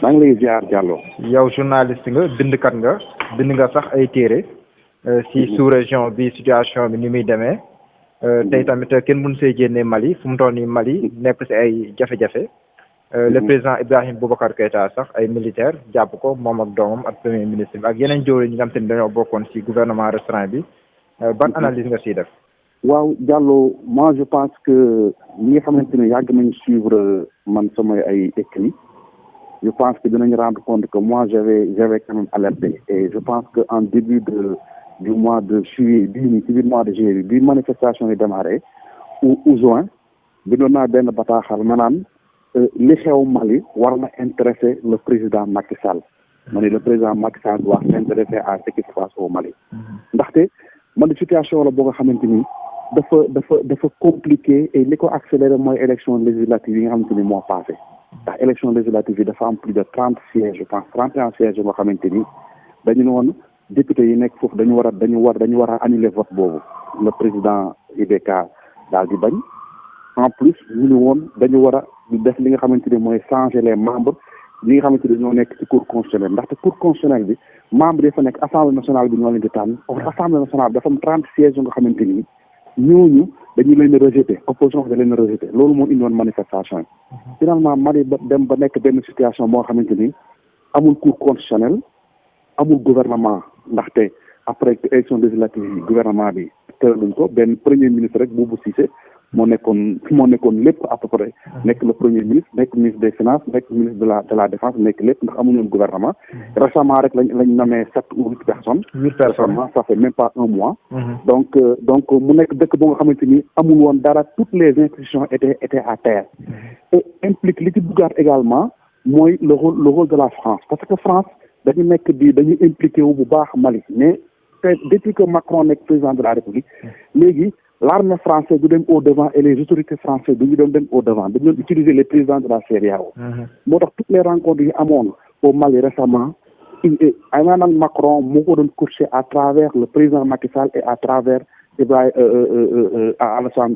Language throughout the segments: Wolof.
maa ngi lay ziar Diallo. yow journaliste nga bindkat nga bind nga sax ay téere si sous région bi situation bi ni muy demee tey tamit kenn mënu see génne Mali fu mu toll nii Mali nekk si ay jafe-jafe le président Ibrahim Boubacar Keïta sax ay militaire jàpp ko moom ak doomam ak premier ministre bi ak yeneen jëwriñ ñi nga xam te ne dañoo bokkoon si gouvernement restreint bi ban analyse nga siy def. waaw Diallo moi je pense que ñi nga xamante ne yàgg nañu suivre man samay ay écrits je pense que dinañ rendre compte que moi j'avais quand même alerté et je pense que en début du mois de juillet bii nii ci biir mois de juillet bi manifestation yi démarré ou juin bindoon naa benn bataaxal maanaam li xew Mali war na intéresser le président Macky Sall. ma ne le président Macky Sall doit s'intéresser à ce qui se passe au Mali. ndaxte man situation la boo nga xamante ni dafa compliqué et li ko accéléré mooy élection législative yi nga xamante ni moo passé. ndax élection législative yi dafa am plus de 30 sièges je pense 31 sièges yoo xamante ni dañu ne woon député yi nekk foofu dañu war a annuler vote boobu le président IBK daal di bañ en plus ñu ne woon dañu war a def li nga xamante ni mooy changer les membres li nga xamante ni ñoo nekk ci cour constitutionnelle ndaxte cour constitutionnelle bi membre yi fa nekk assemblée nationale bi ñoo leen di tànn assemblée nationale bi dafa am 30 sièges yu nga xamante ni ñooñu dañu leen a rejeté opposition da leen a rejeté loolu moo indiwoon manifestation yi finalement Mali ba dem ba nekk benn situation moo xamante ni amul cour constitutionnelle amul gouvernement ndaxte après élection législative yi gouvernement bi tëraluñ ko benn premier ministre rek Boubou Cissé moo nekkoon lépp à peu près nekk le premier ministre nekk ministre des finances nekk ministre de la défense nekk lépp ndax amuñu woon gouvernement récemment rek lañ nommé 7 ou 8 personnes récemment ça fait même pas un mois donc mu nekk dëkk boo nga xamante ni amul woon dara toutes les institutions étaient à terre et implique li ci duggaat également mooy le rôle de la France parce que France dañu impliqué wu bu baax Mali mais depuis que Macron nekk président de la République léegi l'armée française du dem au devant et les autorités françaises du ñu dem au devant dañu doon utiliser les présidents de la CEDEAO moo tax toutes les rencontres yi amoon au Mali récemment maanaam Macron moo ko doon coacher à travers le président Macky Sall et à travers Alassane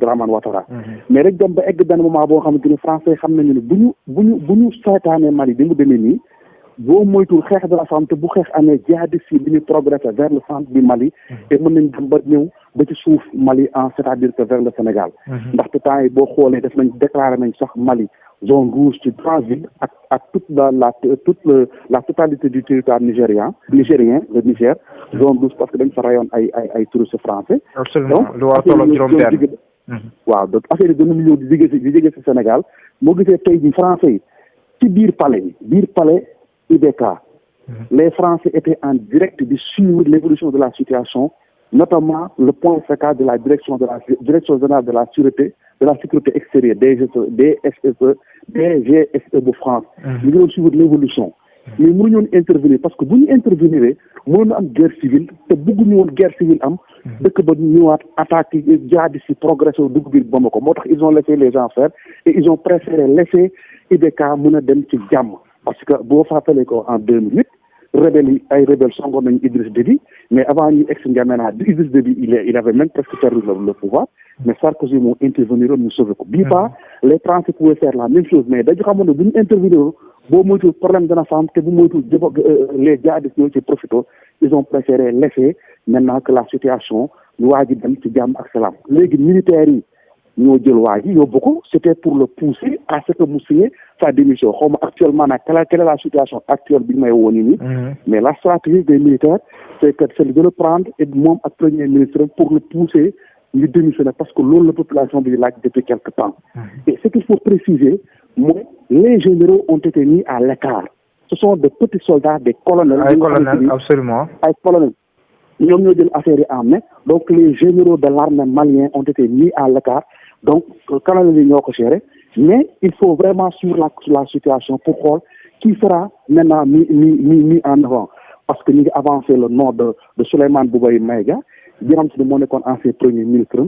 Dramane Ouattara mais rek dem ba egg benn moment boo xamante ni français xam nañu ne bu ñu seetaanee Mali bi mu demee nii boo moytul xeex de la santé bu xeex amee jihadistes yi bi ñu progressé vers le centre du Mali te mën nañ dem ba ñëw ba ci suuf Mali c'est-à-dire que vers le Sénégal ndaxte temps yi boo xoolee def nañ déclaré nañ sax Mali zone rouge ci 3 villes ak toute la totalité du territoire nigérien le Niger zone rouge parce que dañ fa rayoon ay touristes français absolument lu waa tolloog juróom-benn waaw donc affaire yi dana ñëw di jóge ci Sénégal moo gisee tey ji français yi ci biir palais IBK les Français étaient en direct de suivre l'évolution de la situation notamment le point focal de la direction générale de la sécurité extérieure DGSE de France ñu ngi doon suivre l'évolution mais mënuñu woon intervenir parce que bu ñu intervenir mënoon am guerre civile te bëgguñu woon guerre civile am dëkk ba ñëwaat attaqué jihadistes yi progressé wu dugg biir Bamako moo tax ils ont laissé les gens faire et ils ont préféré laisser IBK mën a dem ci jàmm parce que boo fàttalee ko en 2008 rebelles songoon nañu Idriss Déby mais avant ñu egg si N'Djamena Idriss Déby il avait même presque perdu le pouvoir mais Sarkozy moo intervenir ñu sauvé ko bii pas les Français pouvaient faire la même chose mais dañu xamoon ne bu ñu intervenir boo moytul problème dana fa am te bu moytul les djihadistes ñoo ci profité ils ont préféré laisser maintenant que la situation ñu waa ji dem ci jàmm ak salaam léegi militaires yi ñoo jël waa ji yóbbu ko c'était pour le pousser à ce que mu signe sa démission xaw ma actuellement nag quelle est la situation actuelle bi ñu may woon nii mais la stratégie des militaires c'est de le prendre et moom ak premier ministre pour le pousser ñu démissionner parce que loolu la population bi laaj depuis quelque temps et ce qu'il faut préciser mooy les généraux ont été mis à l'écart ce sont de petits soldats des colonels absolument ay colonels ñoom ñoo jël affaire yi en main donc les généraux de l'armée malienne ont été mis à l'écart donc colonels yi ñoo ko géré mais il faut vraiment suivre la situation pour xool qui sera maintenant mis en avant parce que ñu ngi avancé le nom de Souleymane Boubaye Maïga bi nga xam te ne moo nekkoon ancien premier ministre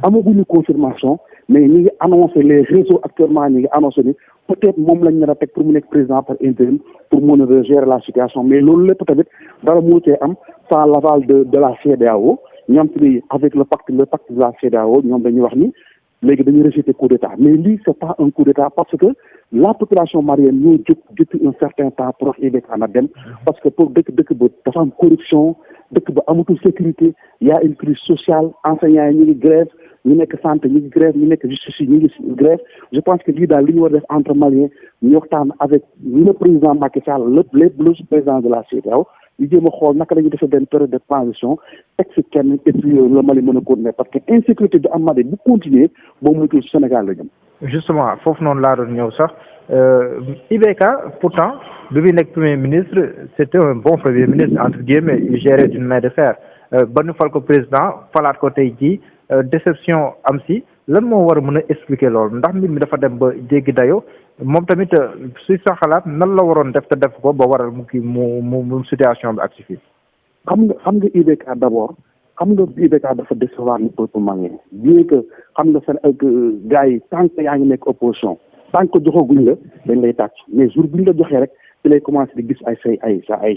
amaguñu confirmation mais ñu ngi annoncé les réseaux actuellement ñu ngi annoncé ni peut-être moom lañ nar a teg pour mu nekk président par intérim pour mën a gérer la situation mais loolu lépp tamit dara mënu cee am sans l'aval de la CEDEAO ñoom te ni avec le pacte de la CEDEAO ñoom dañuy wax ni léegi dañuy rejeter coup d'état mais lii c'est pas un coup d'état parce que la population malienne ñoo jóg depuis un certain temps pour wax IBK na dem parce que pour dëkk ba dafa am corruption dëkk ba amatul sécurité y a une crise sociale enseignants yi ñu ngi grève ñu nekk santé ñu ngi grève ñu nekk justice yi ñu ngi grève je pense que lii daal li ñu war a def entre maliens ñu waxtaan avec le président Macky Sall le président de la CEDEAO ñu jéem a xool naka la ñuy defee benn période de transition teg si kenn et puis le Mali mën a continuer parce que insécurité bi am Mali bu continuer boo moytuwul Sénégal la jëm. justement foofu noonu laa doon ñëw sax IBK pourtant bi muy nekk premier ministre c'était un bon premier ministre entre guillemets il gérait d'une main de fer ba ñu fal ko président falaat ko tey jii déception am si lan moo war a mën a expliquer loolu ndax mbir mi dafa dem ba jéggi dayo moom tamit si sa xalaat nan la waroon def te def ko ba waral mu kii mu situation bi ak si fii. xam nga IBK d'abord xam nga IBK dafa décevoir le peuple malien bien que xam nga seen gars yi tant que yaa ngi nekk opposition tant que joxaguñ la dañ lay tàcc mais jour bi ñu la joxee rek ci lay commencé di gis ay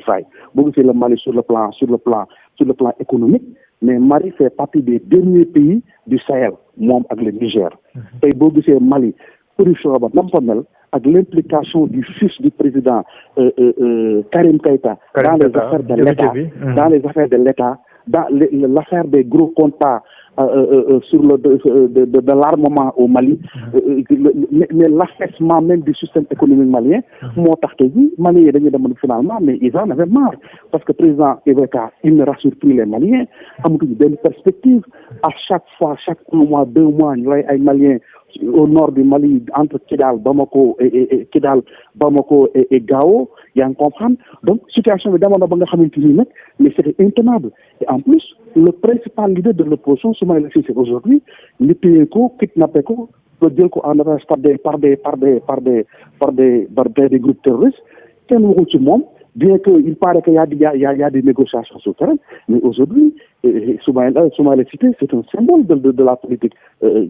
failles boo gisee le Mali sur le plan économique mais Mali fait partie des derniers pays du Sahel moom ak le Niger. tey boo gisee Mali production ba nam fa mel ak l'implication du fils du président Karim Keïta dans les affaires de l'État dans les affaires de l'État dans l'affaire des gros contrats sur de l'armement au Mali mais l'affaissement même du système économique malien moo tax tey jii Maliens yi dañuy demoon finalement mais ils en avaient marre parce que président IBK il ne rassure plus les Maliens amatuñu benn perspective à chaque fois chaque 1 mois 2 mois ñu lay ay Maliens au nord du Mali entre Kidal Bamako et Gao yaa ngi comprendre donc situation bi demoon na ba nga xamante ni nag mais c'était intenable et en plus le principal leader de l'opposition Soumaïla Cissé aujourd'hui ñu téye ko kidnappé ko ba jël ko en otage par des groupes terroristes kenn waxul ci moom bien que il paraît que y a des négociations souterraines mais aujourd'hui Soumaïla Cissé c'est un symbole de la politique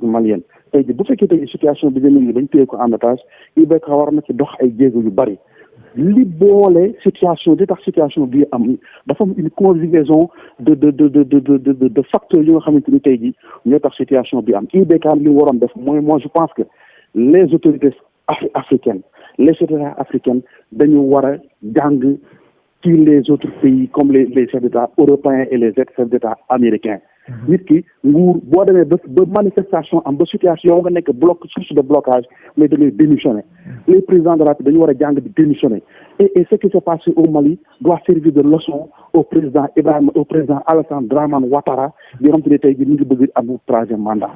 malienne tey bu fekkee tey situation bi demee nii dañ téye ko en otage IBK war na ci dox ay jéego yu bari li boole situation di tax situation bi am dafa am une conjugaison de facteurs yi nga xamante ni tey jii ñoo tax situation bi am IBK li waroon def mooy moi je pense que les autorités africaines les autorités africaines dañu war a jàng ci les autres pays comme les chefs d'État européens et les chefs d'État américains nit ki nguur boo demee ba manifestation am ba situation nga nekk source de blocage mais da ngay démissionner les présidents de la République dañu war a jàng di démissionner et ce qui s'est passé au Mali doit servir de leçon au président Alassane Dramane Ouattara bi nga xam te ne tey jii ñu ngi bëgg am 3e mandat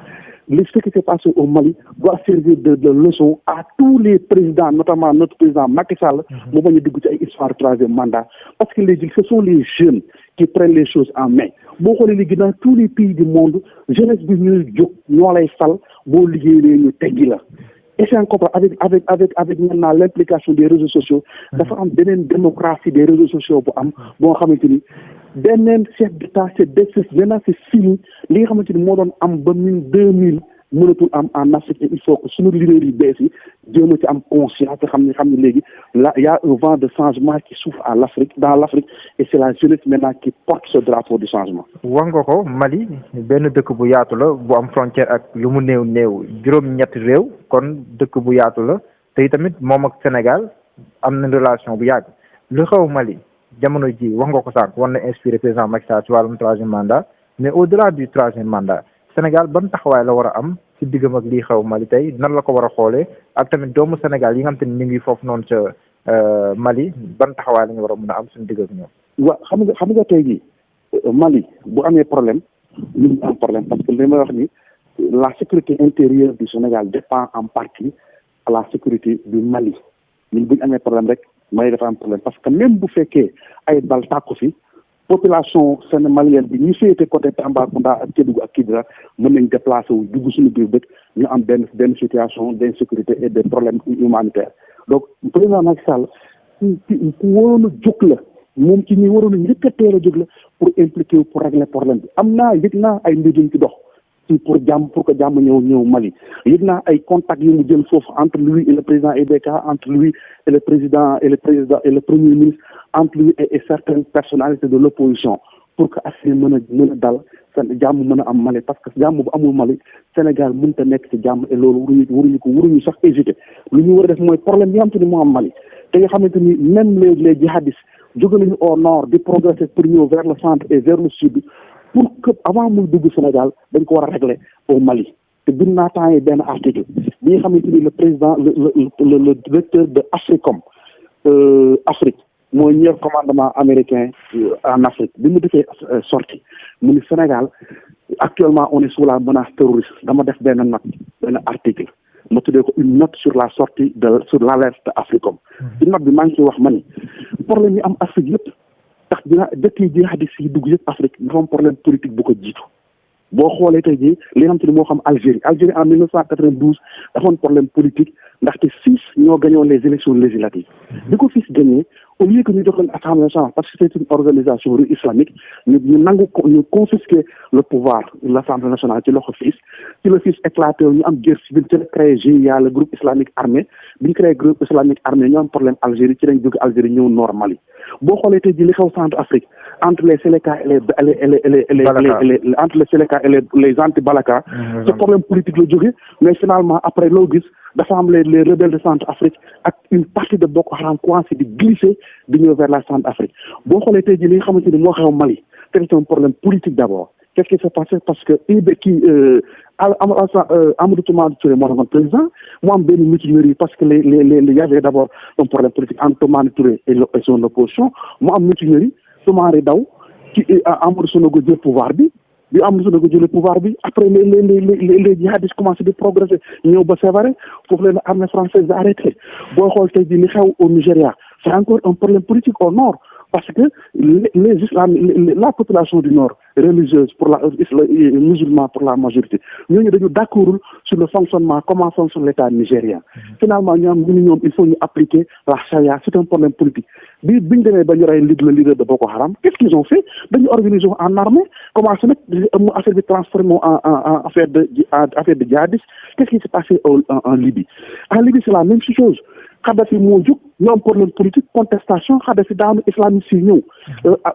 ce qui s'est passé au Mali doit servir de leçon à tous les présidents notamment notre président Macky Sall mu bañ a dugg ci ay histoire 3e mandat parce que léegi ce sont les jeunes qui prennent les choses en main boo xoolee léegi dans tous les pays du monde jeunesse bi ñuy jóg ñoo lay fal boo liggéeyee ñu teggi la et c'est encore avec maintenant l'implication des réseaux sociaux dafa am beneen démocratie des réseaux sociaux bu am boo xamante ni beneen chef d'état maintenant c'est fini li nga xamante ni moo doon am ba 2000 mënatul am en Afrique et il faut que suñu leaders yi bees yi jéem a ci am conscience te xam ne léegi là y a un vent de changement qui souffle dans l'Afrique et c'est la jeunesse maintenant qui porte ce drapeau du changement. wax nga ko Mali benn dëkk bu yaatu la bu am frontière ak lu mu néew juróom-ñetti réew kon dëkk bu yaatu la te tamit moom ak Sénégal am na relation bu yàgg lu xew Mali jamono ji wax nga ko sànq war na inspiré président Macky Sall ci wàllum 3e mandat mais au-delà du 3e mandat Sénégal ban taxawaay la war a am ci diggam ak lii xew Mali tey nan la ko war a xoolee ak tamit doomu Sénégal yi nga xam te ni ñu ngi foofu noonu ca Mali ban taxawaay la ñu war a mën a am suñu digg ak ñoom. waaw xam nga tey jii Mali bu amee problème ñu ngi am problème parce que li may wax ni la sécurité intérieure du Sénégal dépend en partie à la sécurité du Mali ñun bu ñu amee problème rek Mali dafa am problème parce que même bu fekkee ay bal tàkku fi. population sénégalienne bi ñu féete côté Tambacounda ak Kédougou ak Kidira mën nañ déplacer wu dugg suñu biir dëkk ñu am benn situation d'insécurité et des problèmes humanitaires donc président Macky Sall ku waroon a jóg la moom ci ñi waroon a njëkk a teel a jóg la pour impliquer pour régler problème bi yëg naa ay mbir yu ci dox ci pour que jàmm ñëw Mali yëg naa ay contacts yu mu jël foofu entre lui et le président IBK entre lui et le premier ministre entre lui et certaines personnalités de l'opposition pour que affaire yi mën a dal jàmm mën a am Mali parce que jàmm bu amul Mali Sénégal mënut a nekk ci jàmm et loolu waruñu sax hésiter lu ñu war a def mooy problème yi am te ni moo am Mali te nga xamante ni même les jihadistes jóge nañu au nord di progresser pour ñëw vers le centre et vers le sud pour que avant muy dugg Sénégal dañ ko war a régler au Mali te bind naa temps yi benn article bi nga xamante ni le président le directeur de AFRICOM Afrique mooy ñeer commandement américain en Afrique bi mu defee sortie mu ni Sénégal actuellement on est sous la menace terroriste dama def benn note benn article ma tuddee ko une note sur la sortie sur l'alerte AFRICOM ci note bi maa ngi ciy wax ma ni problème yi am Afrique yëpp tax dëkk yi jihadistes yi dugg yëpp Afrique dafa am problème politique bu ko jiitu boo xoolee tey jii li nga xam te ne moo xam Algérie en 1992 dafa am problème politique ndaxte FIS ñoo gagné les élections législatives bi ko FIS gagné au lieu que ñu jox leen assemblée nationale parce que c'est une organisation islamique ñu nangu ñu confisquer le pouvoir l'assemblée nationale ci loxo FIS ci la FIS éclaté ñu am guerre civile ci la créé GIA le groupe islamique armé bi ñu créé groupe islamique armé ñu am problème Algérie ci lañ jóge Algérie ñëw nord Mali boo xoolee tey jii li xew centre Afrique entre les Séléka et entre les Séléka et les anti-Balaka ce problème politique la jóge mais finalement après loo gis dafa am les rebelles de Centrafrique ak une partie de Boko Haram commencé di glisser di ñëw vers la Centrafrique boo xoolee tey jii li nga xamante ni moo xew Mali c'est un problème politique d'abord qu'est-ce qui s'est passé parce que Amadou Toumani Touré moo nekkoon président mu am benn mutinerie parce que il y avait d'abord un problème politique entre Toumani Touré et son opposition mu am mutinerie Toumani daw ci Amadou Sanogo jël pouvoir bi am na ko jëlee pouvoir bi après les jihadistes commencé di progresser ñëw ba Sévaré foofu leen armée française bi arrêté booy xool tey jii li xew au Nigeria c'est encore un problème politique au nord parce que la population du nord religieuse pour la musulmane pour la majorité ñooñu dañu d'accordul sur le fonctionnement comment fonctionne l'État nigérien finalement ñoom il faut ñu appliquer la charia c'est un problème politique biñ demee ba ñu rey le leader de Boko Haram qu'est-ce qu'ils ont fait dañu organiser en armée commencé nag mu affaire bi transformé en affaire de djihadistes qu'est-ce qui s'est passé en Libye c'est la même chose Kadhafi moo jóg ñu am problème politique contestation Kadhafi daanu islamiste yi ñëw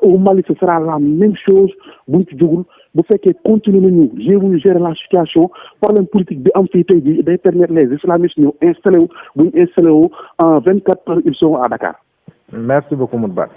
au Mali ce sera la même chose buñ ci jógul bu fekkee continuer nañu jéemuñu gérer la situation problème politique bi am fii tey jii day permettre les islamistes ñëw installé wu buñ installé wu en 24 heures ils sont à Dakar. Merci beaucoup Modou Ba.